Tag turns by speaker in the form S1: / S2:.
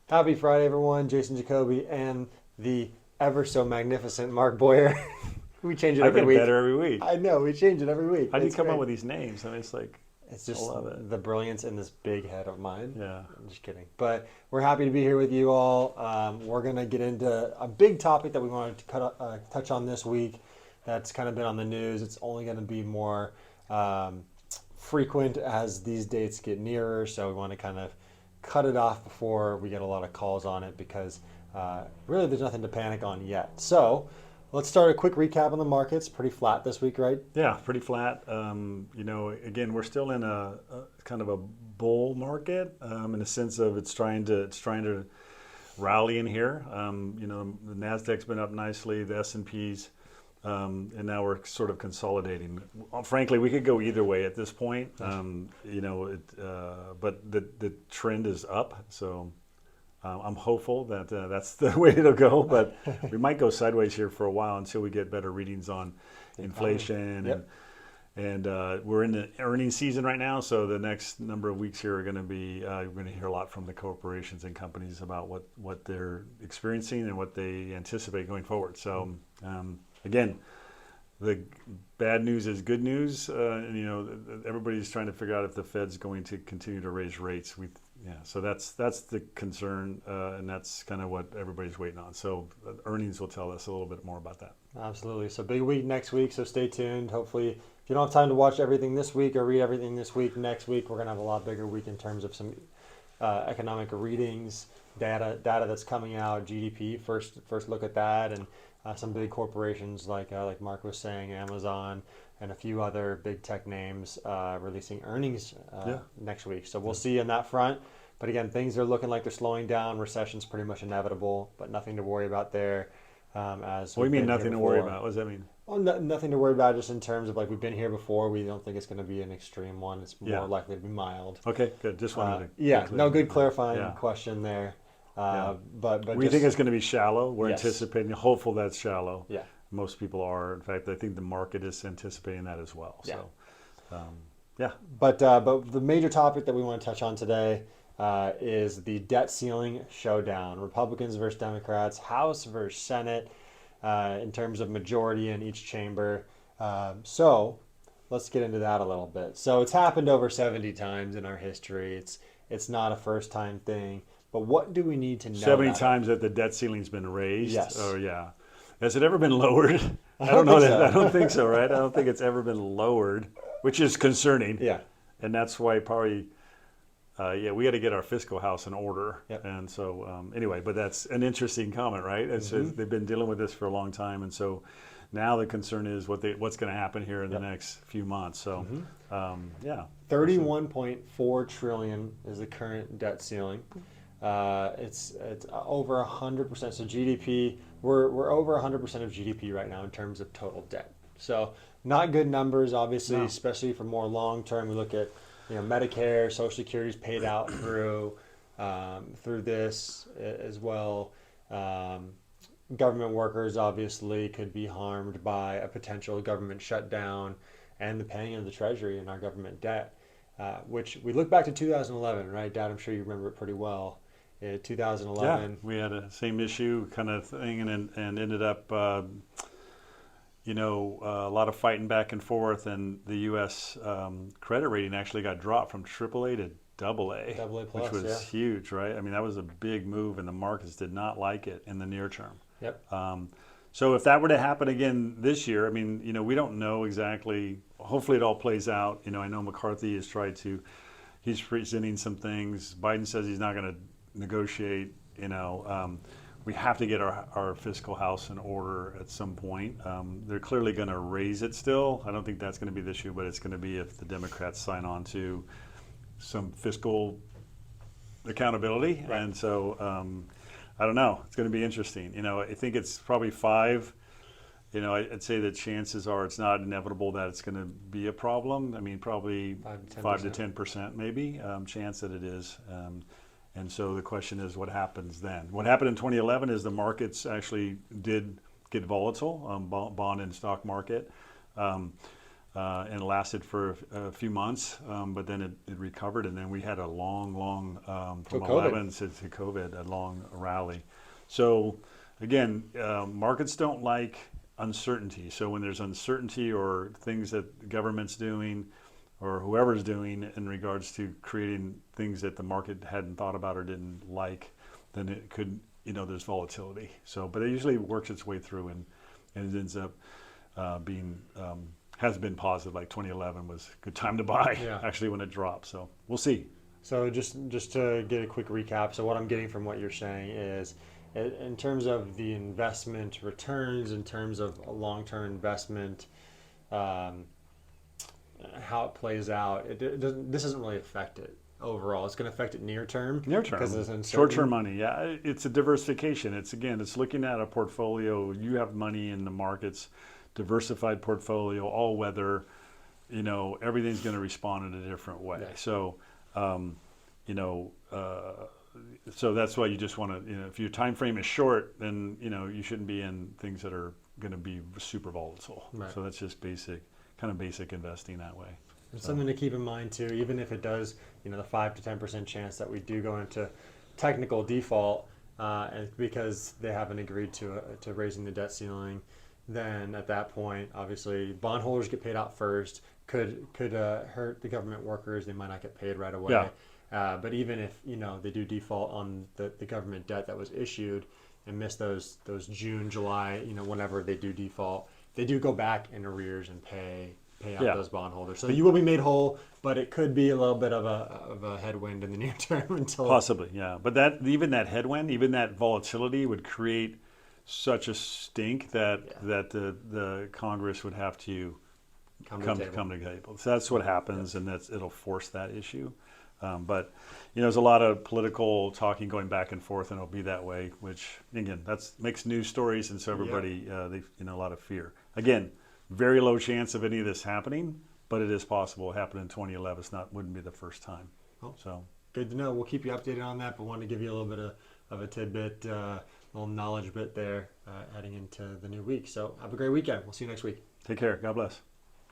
S1: Happy Friday, everyone. Jason Jacoby and the ever so magnificent Mark Boyer. We change it
S2: I
S1: every
S2: get
S1: week.
S2: better every week.
S1: I know, we change it every week.
S2: How do you
S1: It's
S2: come up
S1: great.
S2: with these names? I mean, it's like,
S1: It's
S2: I
S1: just
S2: love it.
S1: the brilliance in this big head of mine.
S2: Yeah.
S1: I'm just kidding. But we're happy to be here with you all. We're going to get into a big topic that we wanted to touch on this week that's kind of been on the news. It's only going to be more um, frequent as these dates get nearer. So we want to kind of cut it off before we get a lot of calls on it because really there's nothing to panic on yet. So let's start a quick recap on the markets. Pretty flat this week, right?
S2: Yeah, pretty flat. Again, we're still in a kind of a bull market in the sense of it's trying to rally in here. The Nasdaq's been up nicely, the S&Ps, and now we're sort of consolidating. Frankly, we could go either way at this point. But the trend is up, so. I'm hopeful that that's the way it'll go, but we might go sideways here for a while until we get better readings on inflation.
S1: Yep.
S2: And we're in the earnings season right now, so the next number of weeks here are going to be, we're going to hear a lot from the corporations and companies about what they're experiencing and what they anticipate going forward. So again, the bad news is good news. Everybody's trying to figure out if the Fed's going to continue to raise rates. So that's the concern, and that's kind of what everybody's waiting on. So earnings will tell us a little bit more about that.
S1: Absolutely. So big week next week, so stay tuned. Hopefully, if you don't have time to watch everything this week or read everything this week, next week we're going to have a lot bigger week in terms of some economic readings, data that's coming out, GDP, first look at that, and some big corporations like Mark was saying, Amazon, and a few other big tech names releasing earnings next week. So we'll see on that front. But again, things are looking like they're slowing down. Recession's pretty much inevitable, but nothing to worry about there. As
S2: What do you
S1: we've
S2: mean
S1: been here
S2: nothing to worry
S1: before.
S2: about? What does that mean?
S1: Well, nothing to worry about, just in terms of like we've been here before. We don't think it's going to be an extreme one. It's
S2: Yeah.
S1: more likely to be mild.
S2: Okay, good. Just wanted to
S1: Yeah,
S2: be clear.
S1: no, good clarifying
S2: Yeah.
S1: question there.
S2: Yeah.
S1: But
S2: We
S1: just,
S2: think it's going to be shallow. We're
S1: yes,
S2: anticipating, hopeful that's shallow.
S1: yeah,
S2: Most people are. In fact, I think the market is anticipating that as well.
S1: yeah.
S2: So, yeah.
S1: But the major topic that we want to touch on today is the debt ceiling showdown. Republicans versus Democrats, House versus Senate, in terms of majority in each chamber. So let's get into that a little bit. So it's happened over 70 times in our history. It's not a first time thing. But what do we need to know?
S2: 70
S1: about it?
S2: times that the debt ceiling's been raised.
S1: Yes.
S2: Oh, yeah. Has it ever been lowered?
S1: I
S2: I don't
S1: don't
S2: know
S1: think
S2: that.
S1: so.
S2: I don't think so, right? I don't think it's ever been lowered, which is concerning.
S1: Yeah.
S2: And that's why probably, we got to get our fiscal house in order.
S1: Yep.
S2: And so, anyway, but that's an interesting comment, right? They've been dealing with this for a long time. And so now the concern is what's going to happen here in the next few months. So, yeah.
S1: 31.4 trillion is the current debt ceiling. It's over 100%. So GDP, we're over 100% of GDP right now in terms of total debt. So not good numbers, obviously,
S2: No.
S1: especially for more long term. We look at Medicare, Social Security's paid out through this as well. Government workers obviously could be harmed by a potential government shutdown and the paying of the Treasury and our government debt. Which we look back to 2011, right, Dad? I'm sure you remember it pretty well.
S2: Yeah,
S1: 2011.
S2: we had a same issue kind of thing, and ended up, a lot of fighting back and forth, and the U.S. Credit rating actually got dropped from AAA to AA,
S1: AA plus,
S2: which was
S1: yeah.
S2: huge, right? I mean, that was a big move, and the markets did not like it in the near term.
S1: Yep.
S2: So if that were to happen again this year, I mean, we don't know exactly. Hopefully, it all plays out. I know McCarthy has he's presenting some things. Biden says he's not going to negotiate. We have to get our fiscal house in order at some point. They're clearly going to raise it still. I don't think that's going to be the issue, but it's going to be if the Democrats sign on to some fiscal accountability.
S1: Right.
S2: And so I don't know. It's going to be interesting. I think it's probably 5. I'd say the chances are it's not inevitable that it's going to be a problem. I mean, probably 5 to 10% maybe chance that it is. And so the question is, what happens then? What happened in 2011 is the markets actually did get volatile, bond and stock market. and it lasted for a few months, but then it recovered, and then we had a long from
S1: Till COVID.
S2: 11 to COVID, a long rally. So again, markets don't like uncertainty. So when there's uncertainty or things that the government's doing or whoever's doing in regards to creating things that the market hadn't thought about or didn't like, then it could, there's volatility. So, but it usually works its way through, and it ends up being has been positive. Like 2011 was a good time to buy, actually, when it dropped. So we'll see.
S1: So just to get a quick recap, so what I'm getting from what you're saying is, in terms of the investment returns, in terms of a long-term investment, how it plays out, this doesn't really affect it overall. It's going to affect it near term.
S2: Near term,
S1: because it's uncertain.
S2: Short-term money. Yeah, it's a diversification. It's looking at a portfolio. You have money in the markets, diversified portfolio, all weather. Everything's going to respond in a different way.
S1: Yeah.
S2: So, so that's why you just want to, if your time frame is short, then you shouldn't be in things that are going to be super volatile.
S1: Right.
S2: So that's just basic investing that way.
S1: And something to keep in mind too, even if it does, the 5 to 10% chance that we do go into technical default, and because they haven't agreed to raising the debt ceiling, then at that point, obviously, bondholders get paid out first. Could hurt the government workers. They might not get paid right away.
S2: Yeah.
S1: But even if they do default on the government debt that was issued and miss those June, July, whenever they do default, they do go back in arrears and pay out those bondholders. So you will be made whole, but it could be a little bit of a headwind in the near term until
S2: possibly, yeah. But that headwind, even that volatility would create such a stink that the Congress would have to come to the table. So that's what happens, and it'll force that issue. But there's a lot of political talking going back and forth, and it'll be that way. Which again, makes news stories, and so everybody a lot of fear. Again, very low chance of any of this happening, but it is possible. It happened in 2011. Wouldn't be the first time. So
S1: good to know. We'll keep you updated on that, but wanted to give you a little bit of a tidbit, little knowledge bit there heading into the new week. So have a great weekend. We'll see you next week.
S2: Take care. God bless.